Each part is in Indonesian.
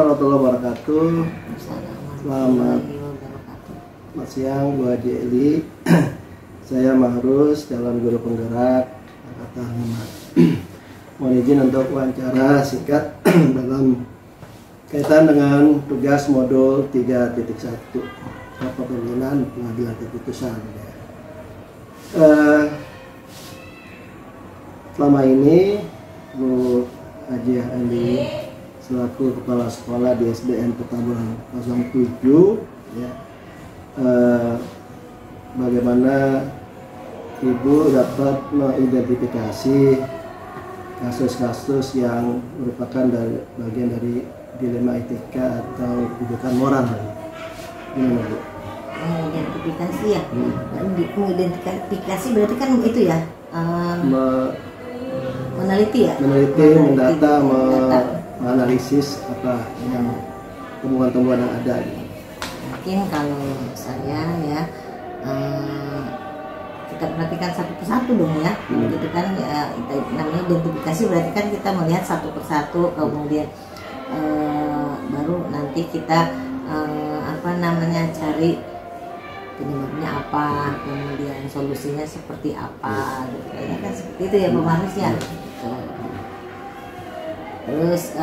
warahmatullahi wabarakatuh. Selamat siang Bu Haji Eli. Saya Mahrus, calon guru penggerak angkatan 5. Mohon izin untuk wawancara singkat dalam kaitan dengan tugas modul 3.1 kepemimpinan pengambilan keputusan. Selama ini Bu Haji Eli selaku kepala sekolah di SDN Petamburan 07 ya, bagaimana Ibu dapat mengidentifikasi kasus-kasus yang merupakan bagian dari dilema etika atau rujukan moral. Gimana Bu? Mengidentifikasi ya, mengidentifikasi berarti kan itu ya, meneliti ya, mendata, menganalisis apa yang temuan-temuan yang ada. Mungkin kalau saya ya, kita perhatikan satu persatu dong ya, gitu kan ya, namanya identifikasi berarti kan kita melihat satu persatu, kemudian baru nanti kita cari penyebabnya apa, kemudian solusinya seperti apa, gitu kan seperti itu ya Bu Mahrus ya. Terus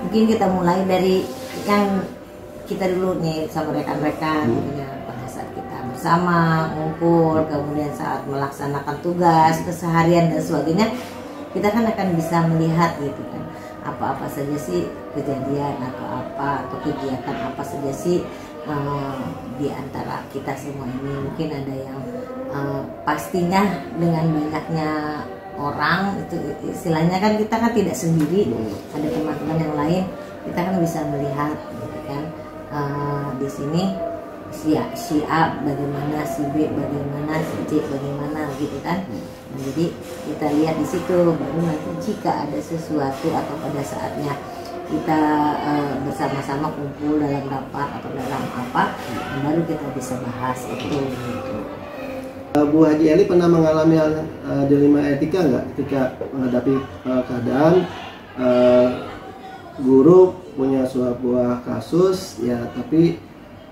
mungkin kita mulai dari yang kita dulu nih sama rekan-rekan, pada saat kita bersama ngumpul, kemudian saat melaksanakan tugas keseharian dan sebagainya, kita kan akan bisa melihat gitu kan, apa-apa saja sih kejadian atau kegiatan apa saja sih di antara kita semua ini. Mungkin ada yang pastinya dengan banyaknya orang itu istilahnya kan kita kan tidak sendiri, ada teman-teman yang lain, kita kan bisa melihat gitu kan, di sini si A bagaimana, si B bagaimana, si C bagaimana gitu kan. Nah, jadi kita lihat di situ, baru nanti jika ada sesuatu atau pada saatnya kita bersama-sama kumpul dalam rapat atau dalam apa, baru kita bisa bahas itu gitu. Bu Haji Eli pernah mengalami dilema etika nggak ketika menghadapi keadaan guru punya sebuah kasus ya, tapi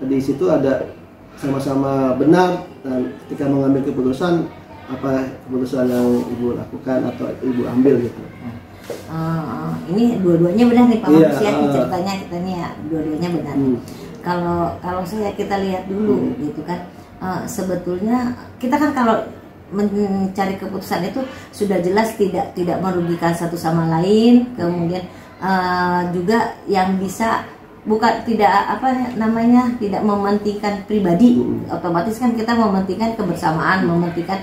di situ ada sama-sama benar, dan ketika mengambil keputusan, apa keputusan yang Ibu lakukan atau Ibu ambil gitu? Ini dua-duanya benar nih Pak Mahrus ya, ceritanya kita nih ya, dua-duanya benar. Kalau kita lihat dulu gitu kan, sebetulnya kita kan kalau mencari keputusan itu sudah jelas tidak merugikan satu sama lain, kemudian juga yang bisa tidak mementingkan pribadi, otomatis kan kita mementingkan kebersamaan, mementingkan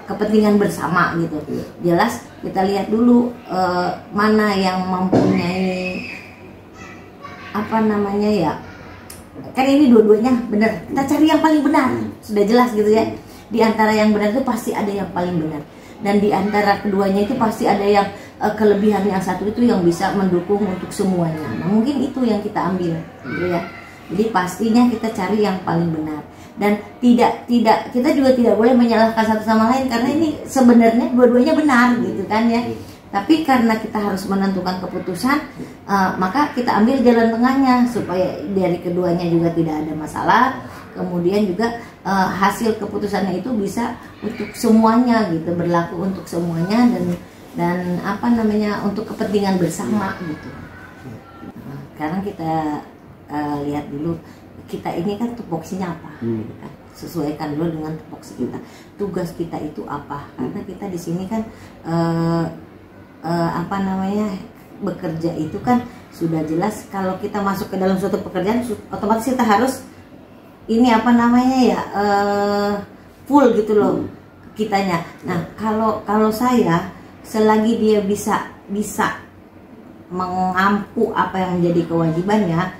kepentingan bersama gitu. Jelas kita lihat dulu mana yang mempunyai kan ini dua-duanya benar, kita cari yang paling benar, sudah jelas gitu ya. Di antara yang benar itu pasti ada yang paling benar, dan di antara keduanya itu pasti ada yang kelebihan yang satu itu yang bisa mendukung untuk semuanya. Nah, mungkin itu yang kita ambil gitu ya. Jadi pastinya kita cari yang paling benar, dan kita juga tidak boleh menyalahkan satu sama lain, karena ini sebenarnya dua-duanya benar gitu kan ya. Tapi karena kita harus menentukan keputusan, maka kita ambil jalan tengahnya supaya dari keduanya juga tidak ada masalah. Kemudian juga hasil keputusannya itu bisa untuk semuanya gitu, berlaku untuk semuanya, dan untuk kepentingan bersama gitu. Sekarang kita lihat dulu, kita ini kan tupoksinya apa, gitu kan. Sesuaikan dulu dengan tupoksi kita. Tugas kita itu apa? Karena kita di sini kan bekerja itu kan sudah jelas, kalau kita masuk ke dalam suatu pekerjaan otomatis kita harus full gitu loh kitanya. Nah, kalau saya selagi dia bisa mengampu apa yang menjadi kewajibannya,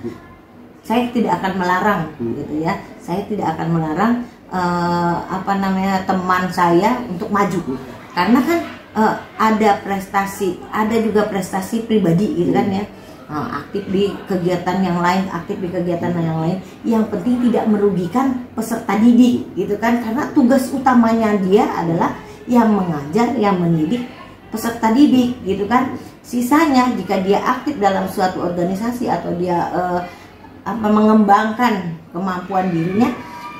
saya tidak akan melarang gitu ya. Saya tidak akan melarang teman saya untuk maju, karena kan ada prestasi, ada juga prestasi pribadi gitu kan ya. Aktif di kegiatan yang lain, yang penting tidak merugikan peserta didik gitu kan, karena tugas utamanya dia adalah yang mengajar, yang mendidik peserta didik gitu kan. Sisanya jika dia aktif dalam suatu organisasi atau dia mengembangkan kemampuan dirinya,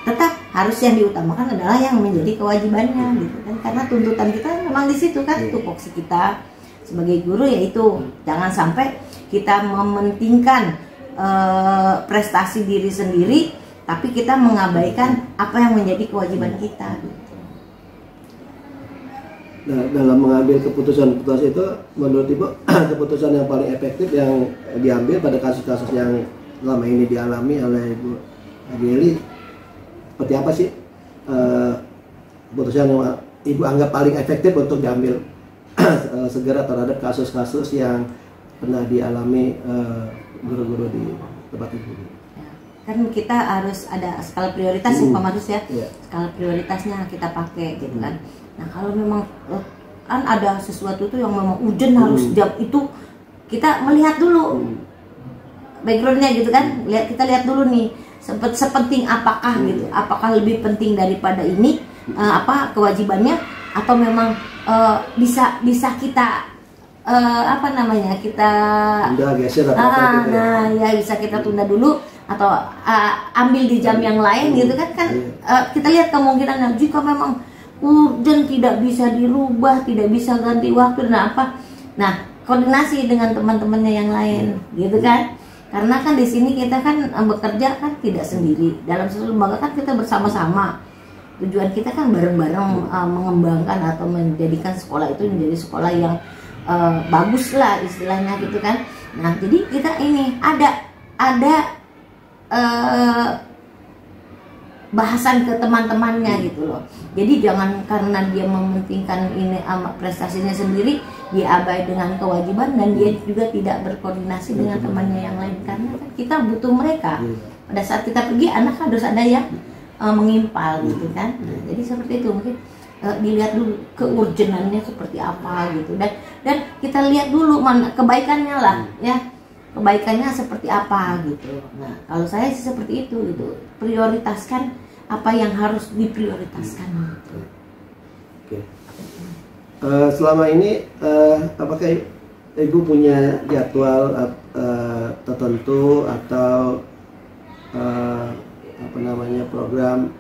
tetap harus yang diutamakan adalah yang menjadi kewajibannya gitu kan, karena tuntutan kita memang di situ kan, tupoksi kita sebagai guru yaitu jangan sampai kita mementingkan prestasi diri sendiri tapi kita mengabaikan apa yang menjadi kewajiban kita gitu. Nah, dalam mengambil keputusan-keputusan itu menurut Ibu keputusan yang paling efektif yang diambil pada kasus-kasus yang selama ini dialami oleh Ibu Ageli, seperti apa sih keputusan yang Ibu anggap paling efektif untuk diambil segera terhadap kasus-kasus yang pernah dialami guru-guru di tempat Ibu? Kan kita harus ada skala prioritas ya Pak Marus ya, skala prioritasnya kita pakai gitu kan. Nah kalau memang kan ada sesuatu tuh yang memang urgent harus jam itu, kita melihat dulu backgroundnya gitu kan, kita lihat dulu nih sepenting apakah gitu, apakah lebih penting daripada ini apa kewajibannya, atau memang bisa kita kita geser nah ya bisa kita tunda dulu atau ambil di jam yang lain gitu kan. Kita lihat kemungkinan jika memang urgent tidak bisa dirubah, tidak bisa ganti waktu dan apa, nah koordinasi dengan teman-temannya yang lain gitu kan, karena kan di sini kita kan bekerja kan tidak sendiri, dalam satu lembaga kan kita bersama-sama, tujuan kita kan bareng-bareng mengembangkan atau menjadikan sekolah itu menjadi sekolah yang bagus lah istilahnya gitu kan. Nah jadi kita ini ada bahasan ke teman-temannya gitu loh. Jadi jangan karena dia mementingkan ini prestasinya sendiri, dia abai dengan kewajiban dan dia juga tidak berkoordinasi dengan temannya yang lain, karena kan kita butuh mereka. Pada saat kita pergi anak harus ada yang mengimpal gitu kan. Nah, jadi seperti itu mungkin dilihat dulu keurgenannya seperti apa gitu, dan kita lihat dulu mana kebaikannya lah ya, kebaikannya seperti apa gitu. Nah kalau saya sih seperti itu gitu, prioritaskan apa yang harus diprioritaskan gitu. Oke. Selama ini apakah Ibu punya jadwal tertentu atau program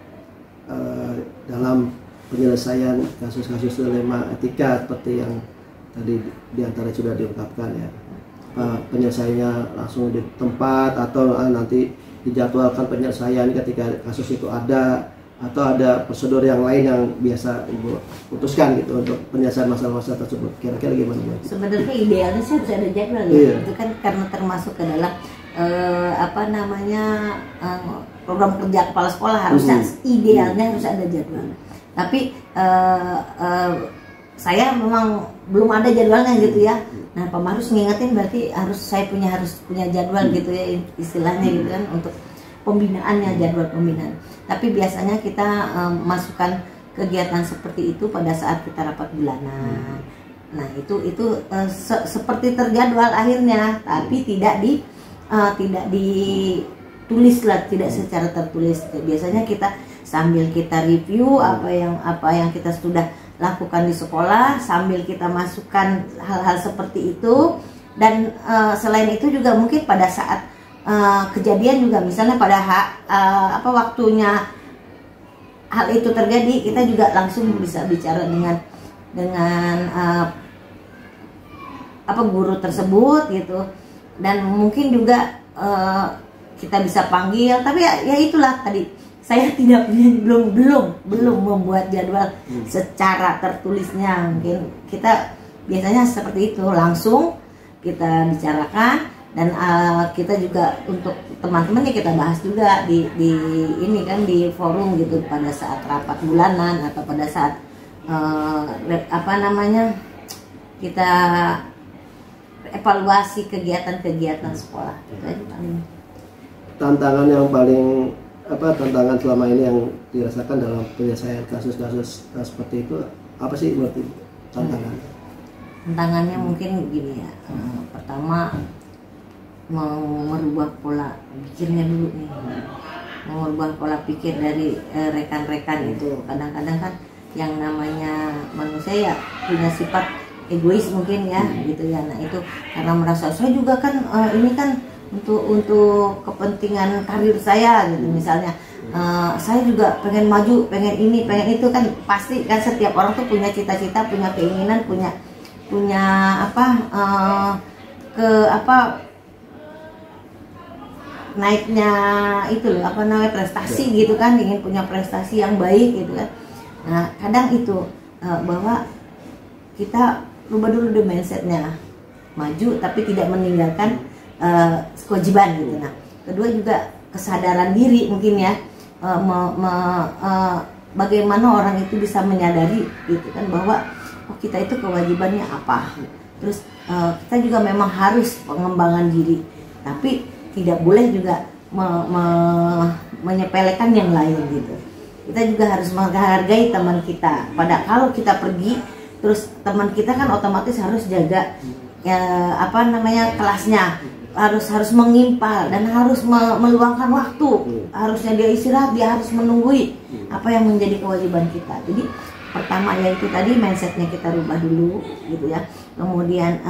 dalam penyelesaian kasus-kasus dilema etika seperti yang tadi diantara sudah diungkapkan ya? Penyelesaiannya langsung di tempat atau nanti dijadwalkan penyelesaian ketika kasus itu ada, atau ada prosedur yang lain yang biasa Ibu putuskan gitu untuk penyelesaian masalah-masalah tersebut, kira-kira gimana Bu? Sebenarnya idealnya sih harus ada jadwal ya, itu kan karena termasuk ke dalam program kerja kepala sekolah, harusnya idealnya harus ada jadwal. Tapi saya memang belum ada jadwalnya gitu ya. Nah Pak Marus ngingetin berarti harus punya jadwal gitu ya istilahnya gitu kan, untuk pembinaannya, jadwal pembinaan. Tapi biasanya kita masukkan kegiatan seperti itu pada saat kita rapat bulanan. Nah itu seperti terjadwal akhirnya, tapi tidak ditulis lah, tidak secara tertulis. Biasanya kita sambil kita review apa yang kita sudah lakukan di sekolah, sambil kita masukkan hal-hal seperti itu. Dan selain itu juga mungkin pada saat kejadian juga, misalnya pada waktunya hal itu terjadi, kita juga langsung bisa bicara dengan guru tersebut gitu. Dan mungkin juga kita bisa panggil, tapi ya itulah tadi, saya belum membuat jadwal secara tertulisnya. Mungkin kita biasanya seperti itu, langsung kita bicarakan, dan kita juga untuk teman-temannya kita bahas juga di ini kan, di forum gitu, pada saat rapat bulanan atau pada saat kita evaluasi kegiatan-kegiatan sekolah. Itu aja paling. Tantangan selama ini yang dirasakan dalam penyelesaian kasus-kasus seperti itu apa sih menurut Ibu tantangan? Tantangannya mungkin gini ya, pertama mau merubah pola pikirnya dulu nih, mau merubah pola pikir dari rekan-rekan itu. Kadang-kadang kan yang namanya manusia ya punya sifat egois mungkin ya gitu ya. Nah itu karena merasa saya juga kan ini kan untuk kepentingan karir saya gitu misalnya. Saya juga pengen maju, pengen ini, pengen itu, kan pasti kan setiap orang tuh punya cita-cita, punya keinginan, punya naiknya itu loh, prestasi gitu kan, ingin punya prestasi yang baik gitu kan. Nah kadang itu bahwa kita rubah dulu deh mindsetnya, maju tapi tidak meninggalkan kewajiban gitu. Nah kedua juga kesadaran diri mungkin ya, bagaimana orang itu bisa menyadari gitu kan bahwa kita itu kewajibannya apa. Terus kita juga memang harus pengembangan diri, tapi tidak boleh juga menyepelekan yang lain gitu. Kita juga harus menghargai teman kita. Kalau kita pergi, terus teman kita kan otomatis harus jaga kelasnya, harus mengimpal dan harus meluangkan waktu. Harusnya dia istirahat, dia harus menunggui apa yang menjadi kewajiban kita. Jadi pertama yaitu tadi mindsetnya kita rubah dulu gitu ya. Kemudian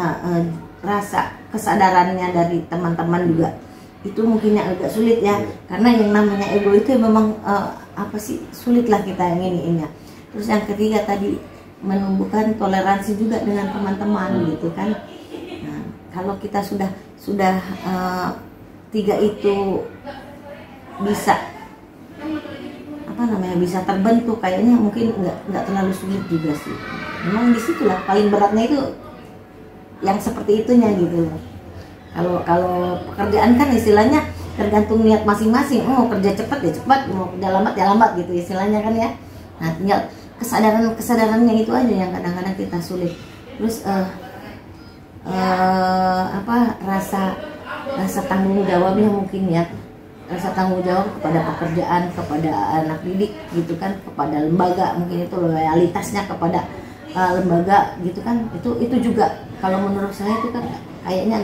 rasa kesadarannya dari teman-teman juga itu mungkin yang agak sulit ya, karena yang namanya ego itu memang sulit lah kita yang ininya. Terus yang ketiga tadi menumbuhkan toleransi juga dengan teman-teman gitu kan. Nah, kalau kita sudah tiga itu bisa bisa terbentuk, kayaknya mungkin nggak terlalu sulit juga sih. Memang disitulah paling beratnya itu yang seperti itunya gitu loh. Kalau pekerjaan kan istilahnya tergantung niat masing-masing. Mau kerja cepat ya cepat, mau kerja lambat ya lambat gitu istilahnya kan ya. Nah tinggal kesadarannya itu aja yang kadang-kadang kita sulit. Terus rasa tanggung jawabnya mungkin ya, rasa tanggung jawab kepada pekerjaan, kepada anak didik gitu kan, kepada lembaga, mungkin itu loyalitasnya kepada lembaga gitu kan. Itu juga kalau menurut saya itu kan kayaknya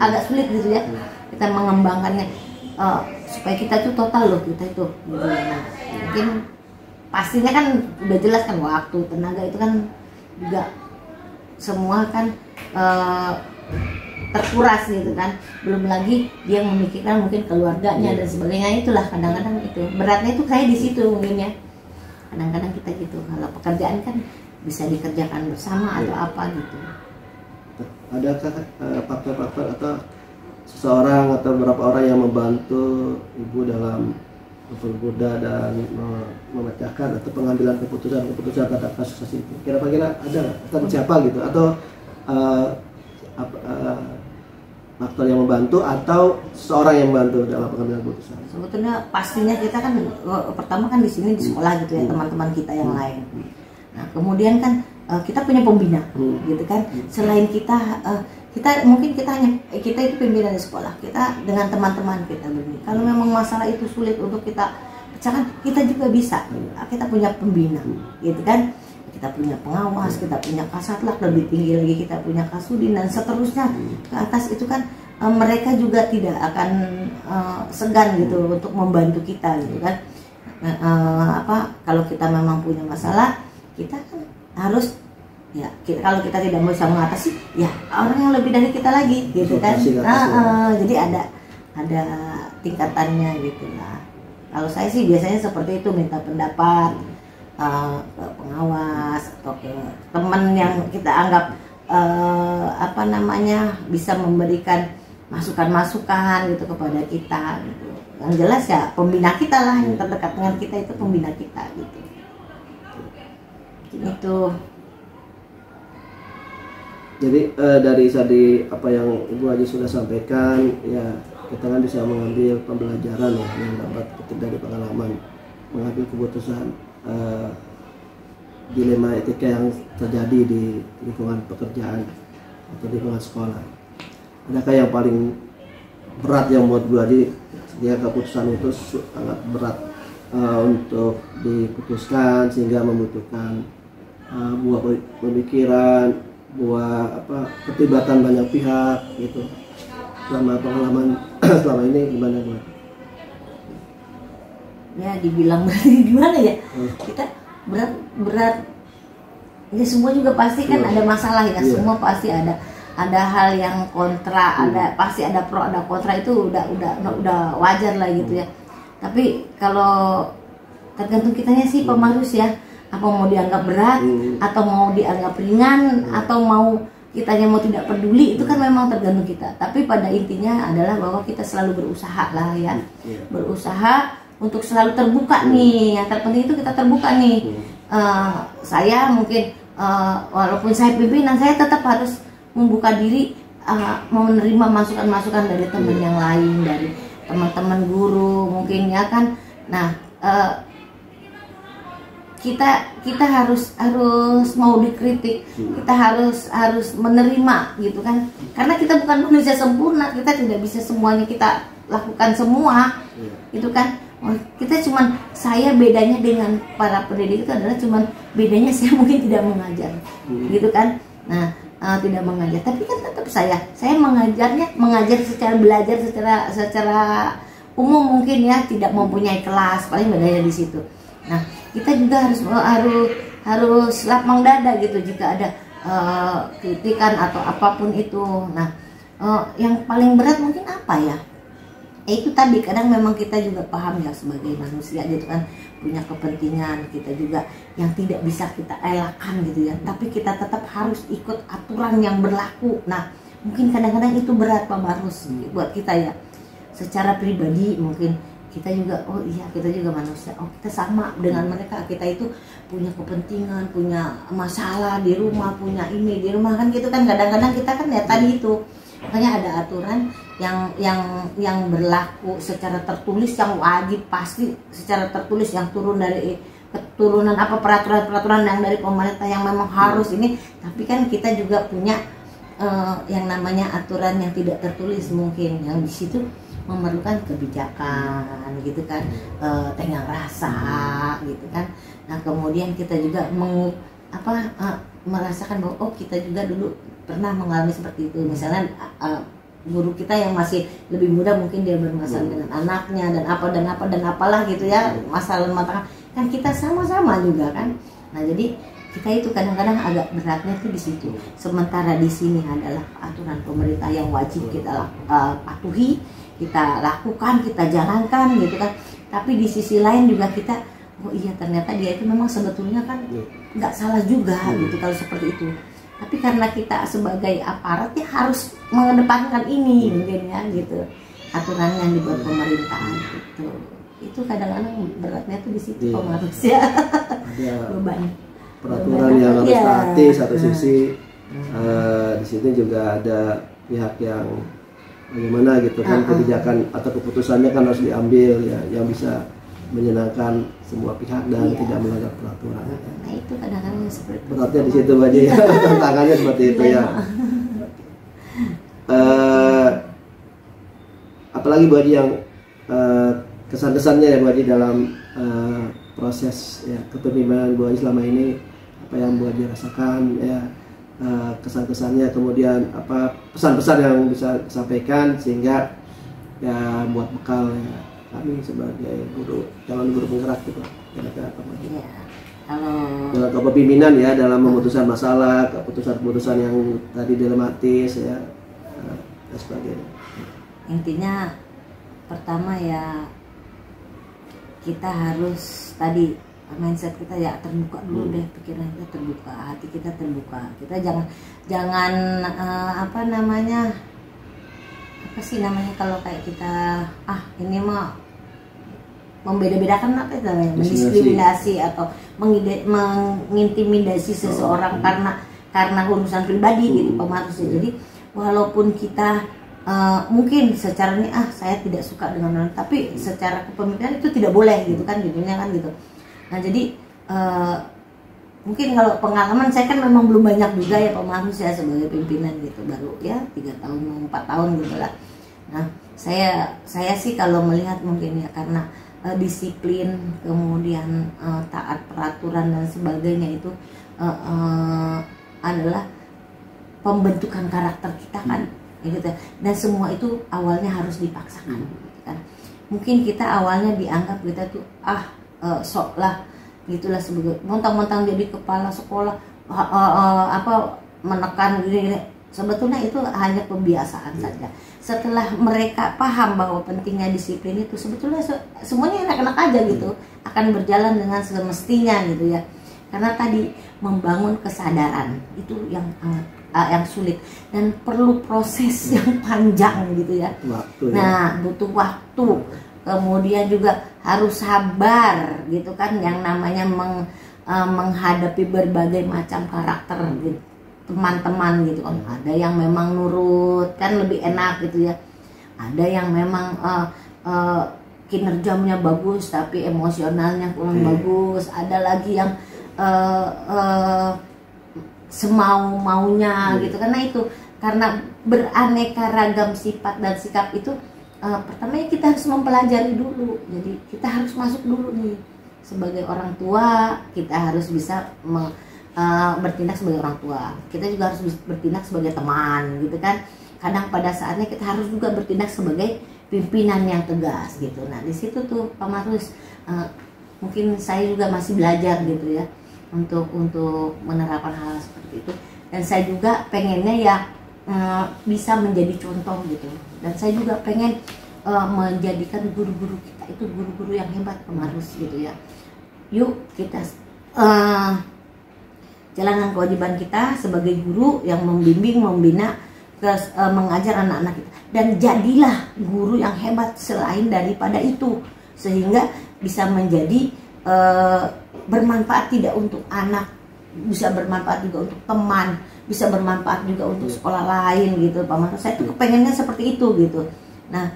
agak sulit gitu ya, kita mengembangkannya supaya kita tuh total loh, kita itu gitu ya. Nah, mungkin pastinya kan udah jelas kan waktu, tenaga itu kan juga semua kan terkuras gitu kan. Belum lagi dia memikirkan mungkin keluarganya dan sebagainya. Itulah kadang-kadang itu beratnya itu kayak di situ mungkin ya. Kadang-kadang kita gitu. Kalau pekerjaan kan bisa dikerjakan bersama atau apa gitu. Adakah faktor-faktor atau seseorang atau beberapa orang yang membantu ibu dalam mempermudah dan memecahkan atau pengambilan keputusan terhadap kasus itu? Kira-kira ada atau siapa gitu, atau faktor yang membantu atau seseorang yang membantu dalam pengambilan keputusan? Sebetulnya pastinya kita kan pertama kan di sini di sekolah gitu ya, teman-teman kita yang lain. Nah kemudian kan kita punya pembina gitu kan. Selain kita itu pembina di sekolah, kita dengan teman-teman kita begini. Kalau memang masalah itu sulit untuk kita pecahkan, kita juga bisa. Kita punya pembina gitu kan. Kita punya pengawas, kita punya kasatlank, lebih tinggi lagi kita punya kasudin dan seterusnya ke atas. Itu kan mereka juga tidak akan segan gitu untuk membantu kita gitu kan. Kalau kita memang punya masalah, kita kan harus ya, kalau kita tidak bisa mengatasi, ya orang yang lebih dari kita lagi gitu kan. Jadi ada tingkatannya gitu lah. Kalau saya sih biasanya seperti itu, minta pendapat ke pengawas atau ke teman yang kita anggap bisa memberikan masukan-masukan gitu kepada kita gitu. Yang jelas ya pembina kita lah, yang terdekat dengan kita itu pembina kita gitu. Itu. Jadi dari apa yang Ibu Haji sudah sampaikan ya, kita kan bisa mengambil pembelajaran ya, yang dapat petik dari pengalaman mengambil keputusan dilema etika yang terjadi di lingkungan pekerjaan atau lingkungan sekolah. Adakah yang paling berat yang buat Bu Haji, dia keputusan itu sangat berat untuk diputuskan sehingga membutuhkan buah pemikiran, buah keterlibatan banyak pihak gitu. Selama pengalaman selama ini gimana Bu? Ya dibilang berarti gimana ya, kita berat ya semua juga pasti kan ada masalah ya, semua pasti ada hal yang kontra, pasti ada pro ada kontra, itu udah wajar lah gitu ya. Tapi kalau tergantung kitanya sih pemarus ya, apa mau dianggap berat atau mau dianggap ringan atau mau kitanya mau tidak peduli, itu kan memang tergantung kita. Tapi pada intinya adalah bahwa kita selalu berusaha lah ya, berusaha untuk selalu terbuka nih. Yang terpenting itu kita terbuka nih. Saya mungkin walaupun saya pimpinan, saya tetap harus membuka diri, menerima masukan-masukan dari teman yang lain, dari teman-teman guru mungkin ya kan. Nah, kita harus mau dikritik, kita harus menerima gitu kan, karena kita bukan manusia sempurna, kita tidak bisa semuanya kita lakukan semua gitu kan. Kita cuman, saya bedanya dengan para pendidik itu adalah cuman bedanya saya mungkin tidak mengajar gitu kan. Nah, tidak mengajar, tapi kan tetap saya mengajar secara belajar secara umum mungkin ya, tidak mempunyai kelas, paling bedanya di situ. Nah, kita juga harus lapang dada gitu jika ada kritikan atau apapun itu. Nah, yang paling berat mungkin apa ya? Itu tadi, kadang memang kita juga paham ya sebagai manusia gitu kan, punya kepentingan kita juga yang tidak bisa kita elakkan gitu ya, tapi kita tetap harus ikut aturan yang berlaku. Nah, mungkin kadang-kadang itu berat Pak Marus buat kita ya. Secara pribadi mungkin kita juga, oh iya kita juga manusia, oh kita sama dengan mereka, kita itu punya kepentingan, punya masalah di rumah, punya ini di rumah kan gitu kan. Kadang-kadang kita kan ya tadi itu, makanya ada aturan yang berlaku secara tertulis, yang wajib pasti secara tertulis, yang turun dari keturunan apa peraturan yang dari pemerintah yang memang harus ini. Tapi kan kita juga punya yang namanya aturan yang tidak tertulis mungkin, yang di situ memerlukan kebijakan gitu kan, tenggang rasa gitu kan. Nah, kemudian kita juga merasakan bahwa oh kita juga dulu pernah mengalami seperti itu. Misalnya guru kita yang masih lebih muda mungkin dia bermasalah dengan anaknya dan apalah gitu ya, masalah kan kita sama-sama juga kan. Nah, jadi kita itu kadang-kadang agak beratnya tuh di situ. Sementara di sini adalah aturan pemerintah yang wajib kita patuhi, kita lakukan, kita jalankan gitu kan. Tapi di sisi lain juga kita, oh iya ternyata dia itu memang sebetulnya kan nggak salah juga gitu kalau seperti itu. Tapi karena kita sebagai aparat ya harus mengedepankan ini mungkin ya gitu, aturan yang dibuat pemerintah gitu. Itu kadang-kadang beratnya tuh di situ pemarus ya. Beban peraturan yang harus taati satu sisi, di sini juga ada pihak yang bagaimana gitu kan, kebijakan atau keputusannya kan harus diambil ya yang bisa menyenangkan semua pihak dan tidak melanggar peraturan. Nah, itu kadang-kadang seperti itu. Beratnya di situ Baji, tantangannya seperti itu ya. Apalagi Baji yang kesan-kesannya ya Baji dalam proses ya kepemimpinan Baji selama ini, apa yang Baji rasakan ya, kesan-kesannya, kemudian apa pesan-pesan yang bisa disampaikan sehingga ya buat bekal ya kami sebagai calon guru penggerak gitu, kira-kira apa Baji? Ya, kalau dalam kepemimpinan ya, dalam memutuskan masalah, keputusan-keputusan yang tadi dilematis ya dan sebagainya. Intinya pertama ya kita harus tadi mindset kita ya terbuka dulu deh, pikiran kita terbuka, hati kita terbuka. Kita jangan apa sih namanya kalau kayak kita ini mah membeda-bedakan apa itu namanya, mendiskriminasi atau mengintimidasi seseorang karena urusan pribadi gitu pemarusnya. Jadi walaupun kita mungkin secara ini saya tidak suka dengan orang, tapi secara kepemimpinan itu tidak boleh gitu kan, jadinya kan gitu. Nah, jadi mungkin kalau pengalaman saya kan memang belum banyak juga ya pemarus ya sebagai pimpinan gitu, baru ya 3 tahun 4 tahun gitu lah. Nah, saya sih kalau melihat mungkin ya karena disiplin, kemudian taat peraturan dan sebagainya itu adalah pembentukan karakter kita kan gitu. Dan semua itu awalnya harus dipaksakan gitu kan. Mungkin kita awalnya dianggap kita tuh sok lah gitulah, sebagai mentang-mentang jadi kepala sekolah menekan gini, sebetulnya itu hanya pembiasaan saja. Setelah mereka paham bahwa pentingnya disiplin itu, sebetulnya semuanya enak-enak aja gitu, akan berjalan dengan semestinya gitu ya. Karena tadi membangun kesadaran itu yang sulit dan perlu proses yang panjang gitu ya. Nah, butuh waktu. Kemudian juga harus sabar gitu kan, yang namanya menghadapi berbagai macam karakter gitu, teman-teman gitu kan. Ada yang memang nurut kan lebih enak gitu ya. Ada yang memang kinerjanya bagus tapi emosionalnya kurang bagus. Ada lagi yang semau-maunya gitu. Karena beraneka ragam sifat dan sikap itu, pertamanya kita harus mempelajari dulu. Jadi kita harus masuk dulu nih sebagai orang tua, kita harus bisa bertindak sebagai orang tua. Kita juga harus bertindak sebagai teman gitu kan. Kadang pada saatnya kita harus juga bertindak sebagai pimpinan yang tegas gitu. Nah di situ tuh Pak Marus, mungkin saya juga masih belajar gitu ya untuk menerapkan hal seperti itu. Dan saya juga pengennya ya bisa menjadi contoh gitu. Dan saya juga pengen menjadikan guru-guru kita itu guru-guru yang hebat, Pak Marus gitu ya. Yuk kita jalankan kewajiban kita sebagai guru yang membimbing, membina, mengajar anak-anak kita. Dan jadilah guru yang hebat selain daripada itu, sehingga bisa menjadi bermanfaat tidak untuk anak, bisa bermanfaat juga untuk teman, bisa bermanfaat juga untuk sekolah lain gitu Pak Marus. Saya tuh kepengennya seperti itu gitu. Nah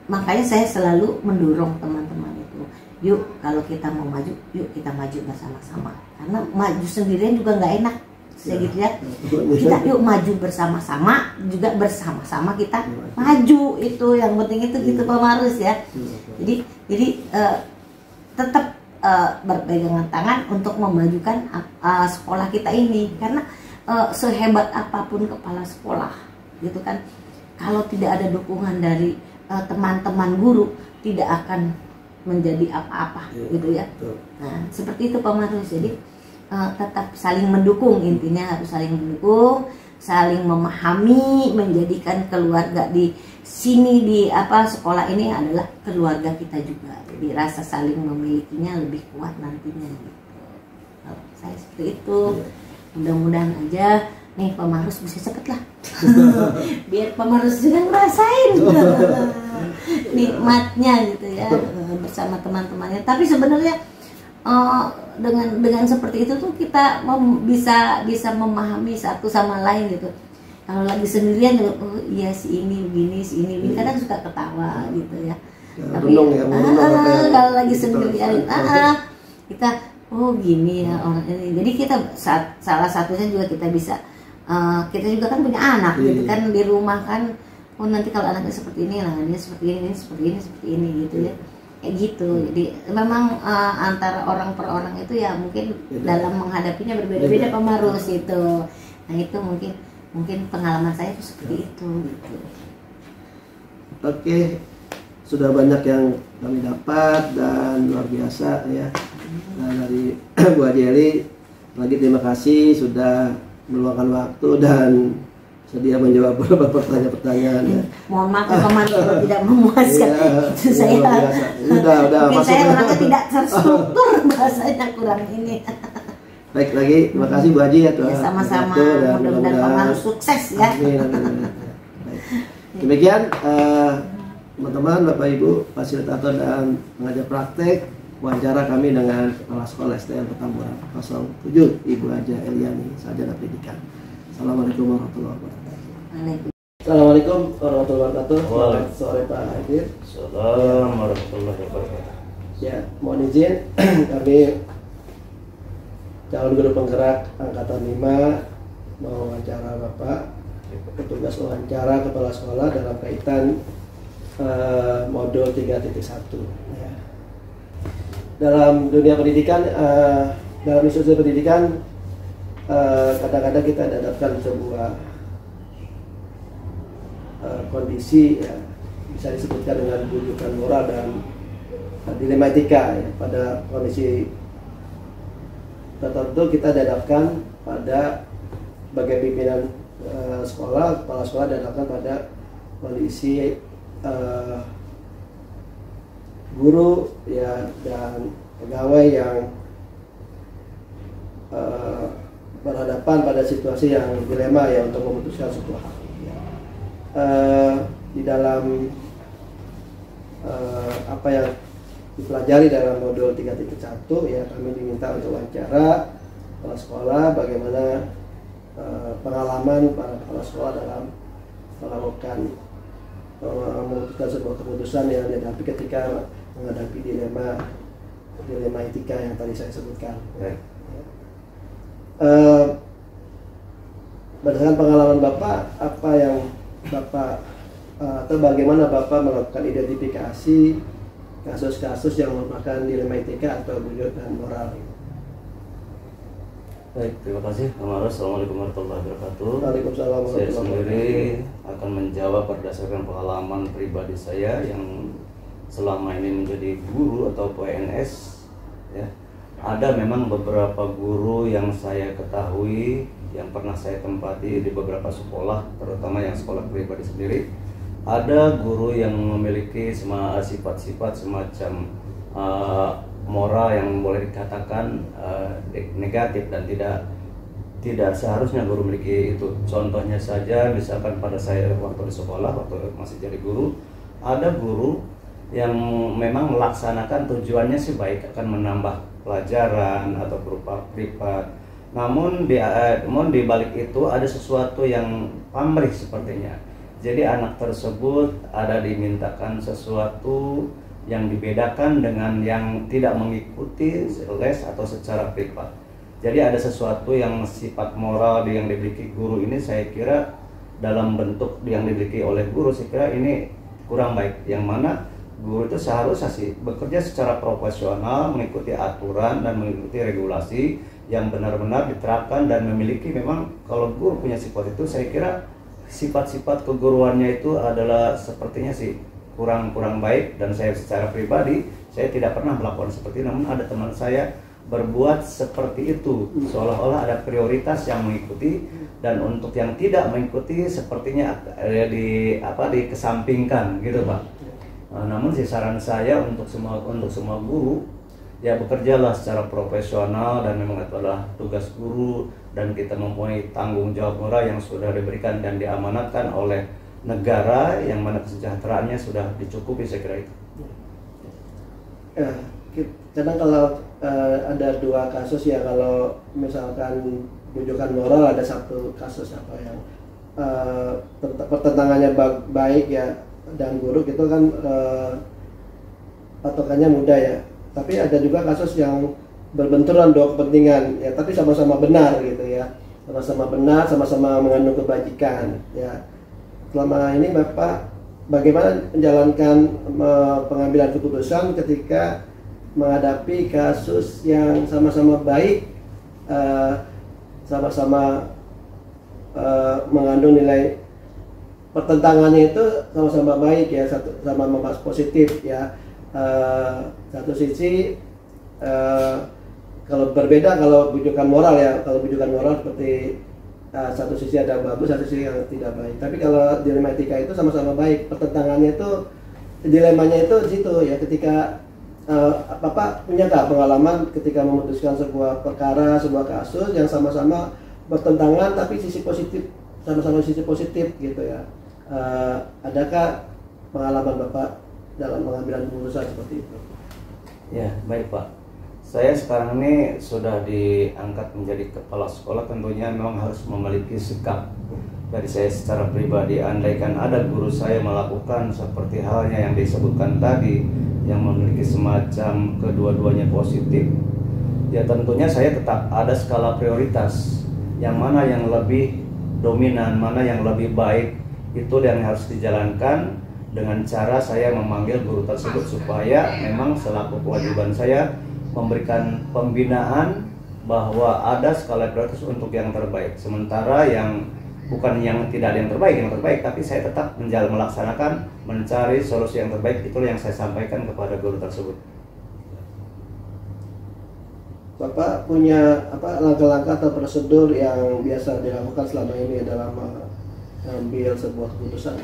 makanya saya selalu mendorong teman-teman itu, yuk kalau kita mau maju, yuk kita maju bersama-sama. Karena maju sendirian juga nggak enak, saya gitu ya. Kita yuk maju bersama-sama, juga bersama-sama kita maju, itu yang penting itu gitu Pak Marus ya. Jadi tetap berpegangan tangan untuk memajukan sekolah kita ini. Karena sehebat apapun kepala sekolah gitu kan, kalau tidak ada dukungan dari teman-teman guru, tidak akan menjadi apa-apa gitu ya. Nah seperti itu Pak Marus. Jadi tetap saling mendukung, intinya harus saling mendukung, saling memahami, menjadikan keluarga di sini di sekolah ini adalah keluarga kita juga. Jadi rasa saling memilikinya lebih kuat nantinya gitu. Saya seperti itu. Mudah-mudahan aja nih Pak Marus bisa cepet lah. Biar Pak Marus juga ngerasain nikmatnya gitu ya bersama teman-temannya. Tapi sebenarnya dengan seperti itu tuh kita bisa memahami satu sama lain gitu. Kalau lagi sendirian, oh iya si ini begini, si ini begini, kadang suka ketawa gitu ya. Tapi kalau lagi sendirian, kita oh gini ya orang ini. Jadi kita salah satunya juga kita bisa, kita juga kan punya anak gitu kan di rumah kan. Oh nanti kalau anaknya seperti ini, anaknya seperti ini, seperti ini gitu ya. Kayak gitu. Jadi memang antara orang per orang itu ya mungkin dalam menghadapinya berbeda-beda Pak Marus itu. Nah itu mungkin pengalaman saya itu seperti itu gitu. Oke, sudah banyak yang kami dapat dan luar biasa ya. Nah dari Bu Ajeli lagi terima kasih sudah meluangkan waktu dan sedia menjawab beberapa pertanyaan-pertanyaan ya. Mohon maaf Pak Marus kalau tidak memuaskan. Itu saya udah mungkin saya orangnya tidak terstruktur, bahasanya kurang ini. Baik lagi, terima kasih Bu Haji ya. Sama-sama, mudah-mudahan Pak Marus sukses ya. Amin. Demikian teman-teman, Bapak Ibu, fasilitator dan pengajar praktek wawancara kami dengan Kepala Sekolah SDN Petamburan 07 Ibu Haja Eliani, Sarjana Pendidikan. Assalamualaikum warahmatullahi wabarakatuh. Assalamualaikum warahmatullahi wabarakatuh. Selamat sore Pak Hadir. Assalamualaikum warahmatullahi wabarakatuh. Ya, mohon izin kami calon guru penggerak angkatan 5 mau wawancara Bapak, petugas wawancara kepala sekolah dalam kaitan modul 3.1 ya. Dalam dunia pendidikan, dalam institusi pendidikan kadang-kadang kita dihadapkan sebuah kondisi ya, bisa disebutkan dengan rujukan moral dan dilema etika ya, pada kondisi tertentu kita dihadapkan pada sebagai pimpinan sekolah, kepala sekolah dihadapkan pada kondisi guru ya dan pegawai yang berhadapan pada situasi yang dilema ya untuk memutuskan sebuah hal. Di dalam apa yang dipelajari dalam modul 3.1 ya, kami diminta untuk wawancara kepala sekolah bagaimana pengalaman para kepala sekolah dalam melakukan memutuskan sebuah keputusan yang dihadapi ketika menghadapi dilema etika yang tadi saya sebutkan. Berdasarkan pengalaman Bapak, apa yang Bapak atau bagaimana Bapak melakukan identifikasi kasus-kasus yang merupakan dilema etika atau bujur dan moral? Baik, terima kasih. Assalamualaikum warahmatullahi wabarakatuh. Waalaikumsalam Saya warahmatullahi sendiri wabarakatuh. akan menjawab berdasarkan pengalaman pribadi saya yang selama ini menjadi guru atau PNS. Ya, ada memang beberapa guru yang saya ketahui, yang pernah saya tempati di beberapa sekolah, terutama yang sekolah pribadi sendiri. Ada guru yang memiliki sifat-sifat semacam moral yang boleh dikatakan negatif dan tidak seharusnya guru memiliki itu. Contohnya saja, misalkan pada saya waktu di sekolah, waktu masih jadi guru, ada guru yang memang melaksanakan tujuannya sih baik, akan menambah pelajaran atau berupa privat. Namun di balik itu ada sesuatu yang pamrih sepertinya. Jadi anak tersebut ada dimintakan sesuatu yang dibedakan dengan yang tidak mengikuti les atau secara privat. Jadi ada sesuatu yang sifat moral yang dimiliki guru ini, saya kira dalam bentuk yang dimiliki oleh guru, saya kira ini kurang baik. Yang mana guru itu seharusnya sih bekerja secara profesional, mengikuti aturan dan mengikuti regulasi yang benar-benar diterapkan dan memiliki. Memang kalau guru punya sifat itu, saya kira sifat-sifat keguruannya itu adalah sepertinya sih kurang baik. Dan saya secara pribadi saya tidak pernah melakukan seperti itu, namun ada teman saya berbuat seperti itu, seolah-olah ada prioritas yang mengikuti dan untuk yang tidak mengikuti sepertinya dikesampingkan gitu Pak. Namun saran saya untuk semua guru, ya bekerjalah secara profesional dan memang itu adalah tugas guru, dan kita mempunyai tanggung jawab moral yang sudah diberikan dan diamanatkan oleh negara, yang mana kesejahteraannya sudah dicukupi, saya kira itu. Ya, kadang kalau ada dua kasus ya, kalau misalkan bujukan moral ada satu kasus apa yang pertentangannya baik ya dan buruk, itu kan patokannya mudah ya. Tapi ada juga kasus yang berbenturan dua kepentingan ya, tapi sama-sama benar gitu ya, sama-sama benar, sama-sama mengandung kebajikan ya. Selama ini Bapak bagaimana menjalankan pengambilan keputusan ketika menghadapi kasus yang sama-sama baik, sama-sama mengandung nilai pertentangannya itu sama-sama baik ya, sama membahas positif ya. Satu sisi kalau berbeda, kalau bujukan moral ya, kalau bujukan moral seperti satu sisi ada bagus, satu sisi yang tidak baik. Tapi kalau dilema etika itu sama-sama baik, pertentangannya itu, dilemanya itu di situ ya, ketika Bapak punya nggak pengalaman ketika memutuskan sebuah perkara, sebuah kasus yang sama-sama bertentangan tapi sisi positif, sama-sama sisi positif gitu ya. Adakah pengalaman Bapak dalam pengambilan keputusan seperti itu? Ya, baik Pak. Saya sekarang ini sudah diangkat menjadi kepala sekolah, tentunya memang harus memiliki sikap dari saya secara pribadi. Andaikan ada guru saya melakukan seperti halnya yang disebutkan tadi, yang memiliki semacam kedua-duanya positif, ya tentunya saya tetap ada skala prioritas. Yang mana yang lebih dominan, mana yang lebih baik, itu yang harus dijalankan dengan cara saya memanggil guru tersebut supaya memang selaku kewajiban saya memberikan pembinaan bahwa ada skala prioritas untuk yang terbaik. Sementara yang bukan yang tidak ada yang terbaik, tapi saya tetap melaksanakan, mencari solusi yang terbaik. Itulah yang saya sampaikan kepada guru tersebut. Bapak punya langkah-langkah atau prosedur yang biasa dilakukan selama ini dalam mengambil sebuah keputusan?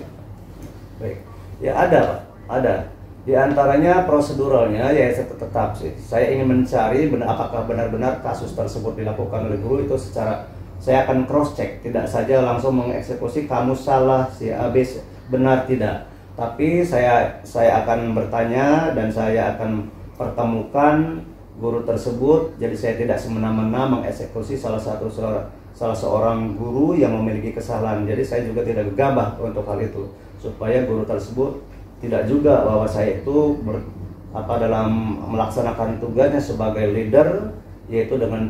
Baik, ya ada Pak, ada. Di antaranya proseduralnya ya tetap sih. Saya ingin mencari apakah benar-benar kasus tersebut dilakukan oleh guru itu secara saya akan cross check, tidak saja langsung mengeksekusi kamu salah si A B benar tidak. Tapi saya akan bertanya dan saya akan pertemukan guru tersebut. Jadi saya tidak semena-mena mengeksekusi salah seorang guru yang memiliki kesalahan. Jadi saya juga tidak gegabah untuk hal itu supaya guru tersebut tidak juga bahwa saya itu dalam melaksanakan tugasnya sebagai leader, yaitu dengan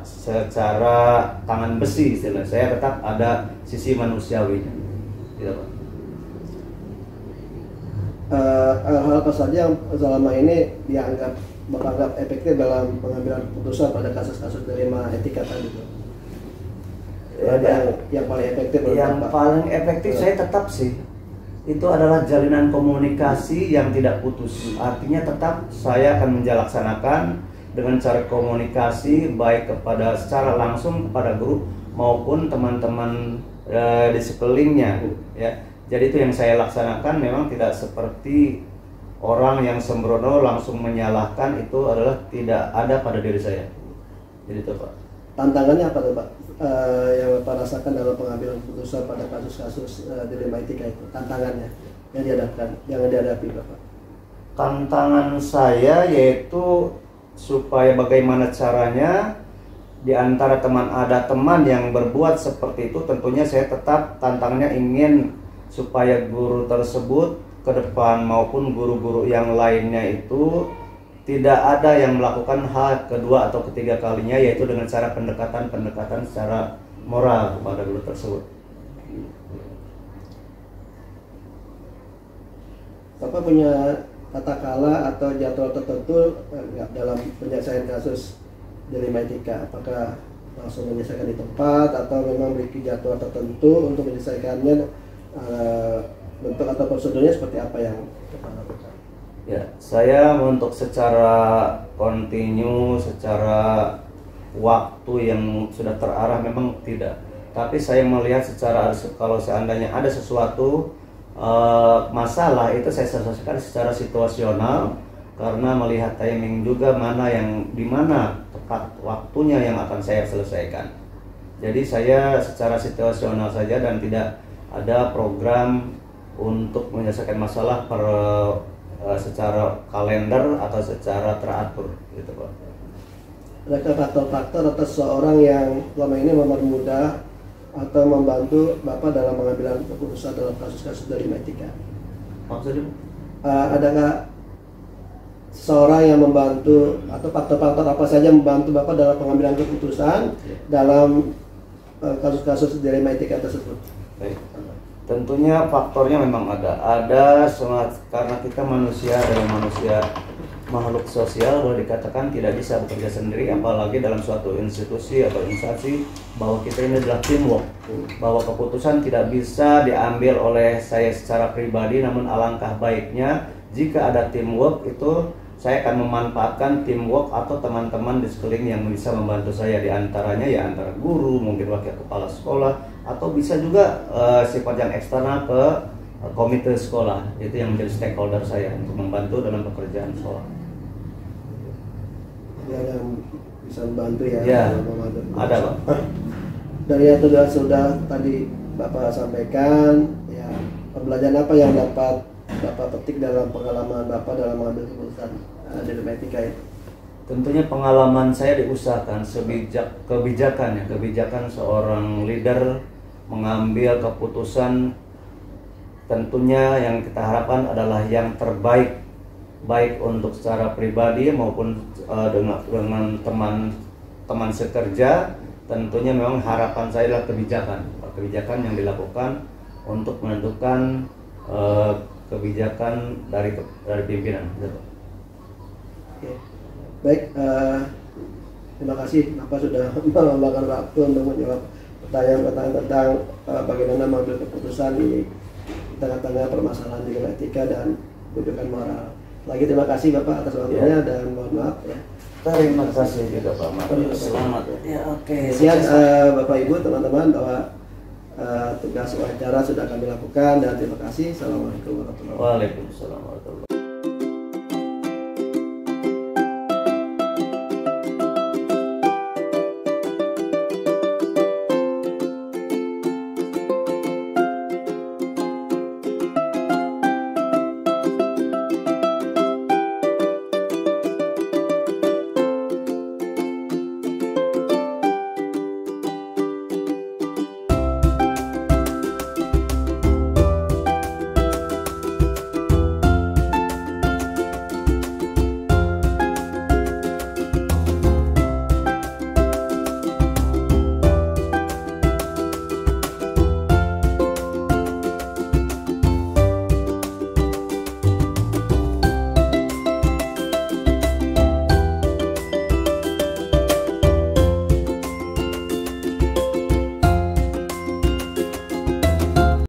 secara tangan besi istilah. Saya tetap ada sisi manusiawinya. Tidak, Pak. Hal apa saja yang selama ini Bapak anggap efektif dalam pengambilan keputusan pada kasus-kasus dilema etika tadi itu? Yang paling efektif paling efektif saya tetap sih itu adalah jalinan komunikasi yang tidak putus. Artinya tetap saya akan menjalaksanakan dengan cara komunikasi baik secara langsung kepada guru maupun teman-teman di sekelilingnya ya. Jadi itu yang saya laksanakan, memang tidak seperti orang yang sembrono langsung menyalahkan, itu adalah tidak ada pada diri saya. Jadi itu Pak. Tantangannya apa tuh Pak? Yang Bapak rasakan dalam pengambilan keputusan pada kasus-kasus dilema etika itu, tantangannya yang dihadapi Bapak? Tantangan saya yaitu supaya bagaimana caranya di antara ada teman yang berbuat seperti itu, tentunya saya tetap tantangannya ingin supaya guru tersebut ke depan maupun guru-guru yang lainnya itu tidak ada yang melakukan hal kedua atau ketiga kalinya, yaitu dengan cara pendekatan secara moral kepada guru tersebut. Bapak punya tata kala atau jadwal tertentu dalam penyelesaian kasus dilema etika? Apakah langsung menyelesaikan di tempat atau memang memiliki jadwal tertentu untuk menyelesaikannya? Bentuk atau prosedurnya seperti apa yang Bapak lakukan? Ya, saya untuk secara kontinu, secara waktu yang sudah terarah memang tidak. Tapi saya melihat kalau seandainya ada sesuatu masalah itu saya selesaikan secara situasional, karena melihat timing juga di mana tepat waktunya yang akan saya selesaikan. Jadi saya secara situasional saja dan tidak ada program untuk menyelesaikan masalah secara kalender atau secara teratur gitu Pak. Adakah faktor-faktor atau seseorang yang selama ini mempermudah atau membantu Bapak dalam mengambil keputusan dalam kasus-kasus dilema etika? Maksudnya? Adakah seseorang yang membantu atau faktor-faktor apa saja membantu Bapak dalam pengambilan keputusan dalam kasus-kasus dilema etika tersebut? Baik. Tentunya faktornya memang ada karena kita manusia adalah makhluk sosial, boleh dikatakan tidak bisa bekerja sendiri, apalagi dalam suatu institusi atau instansi, bahwa kita ini adalah teamwork, bahwa keputusan tidak bisa diambil oleh saya secara pribadi, namun alangkah baiknya jika ada teamwork itu saya akan memanfaatkan teamwork atau teman-teman di sekeliling yang bisa membantu saya, di antaranya ya antara guru, mungkin wakil kepala sekolah, atau bisa juga sifat yang eksternal ke komite sekolah, itu yang menjadi stakeholder saya untuk membantu dalam pekerjaan sekolah. Ya, yang bisa membantu ya. Ya, ada Pak. Dari yang sudah tadi Bapak sampaikan, ya pembelajaran apa yang dapat Bapak petik dalam pengalaman Bapak dalam mengambil keputusan dilema etika itu? Tentunya pengalaman saya diusahakan kebijakan seorang leader mengambil keputusan, tentunya yang kita harapkan adalah yang terbaik, baik untuk secara pribadi maupun dengan teman sekerja. Tentunya memang harapan saya adalah kebijakan yang dilakukan untuk menentukan kebijakan dari pimpinan. Oke. Baik, terima kasih Bapak sudah meluangkan waktu untuk menjawab pertanyaan tentang bagaimana mengambil keputusan di tengah-tengah permasalahan dilema etika dan rujukan moral. Lagi terima kasih Bapak atas waktunya dan mohon maaf ya Terima kasih juga Pak Marga. Selamat. Ya, oke. Siap Bapak Ibu teman-teman bahwa tugas wawancara sudah kami lakukan dan terima kasih. Assalamualaikum warahmatullahi wabarakatuh. Waalaikumsalam warahmatullahi wabarakatuh.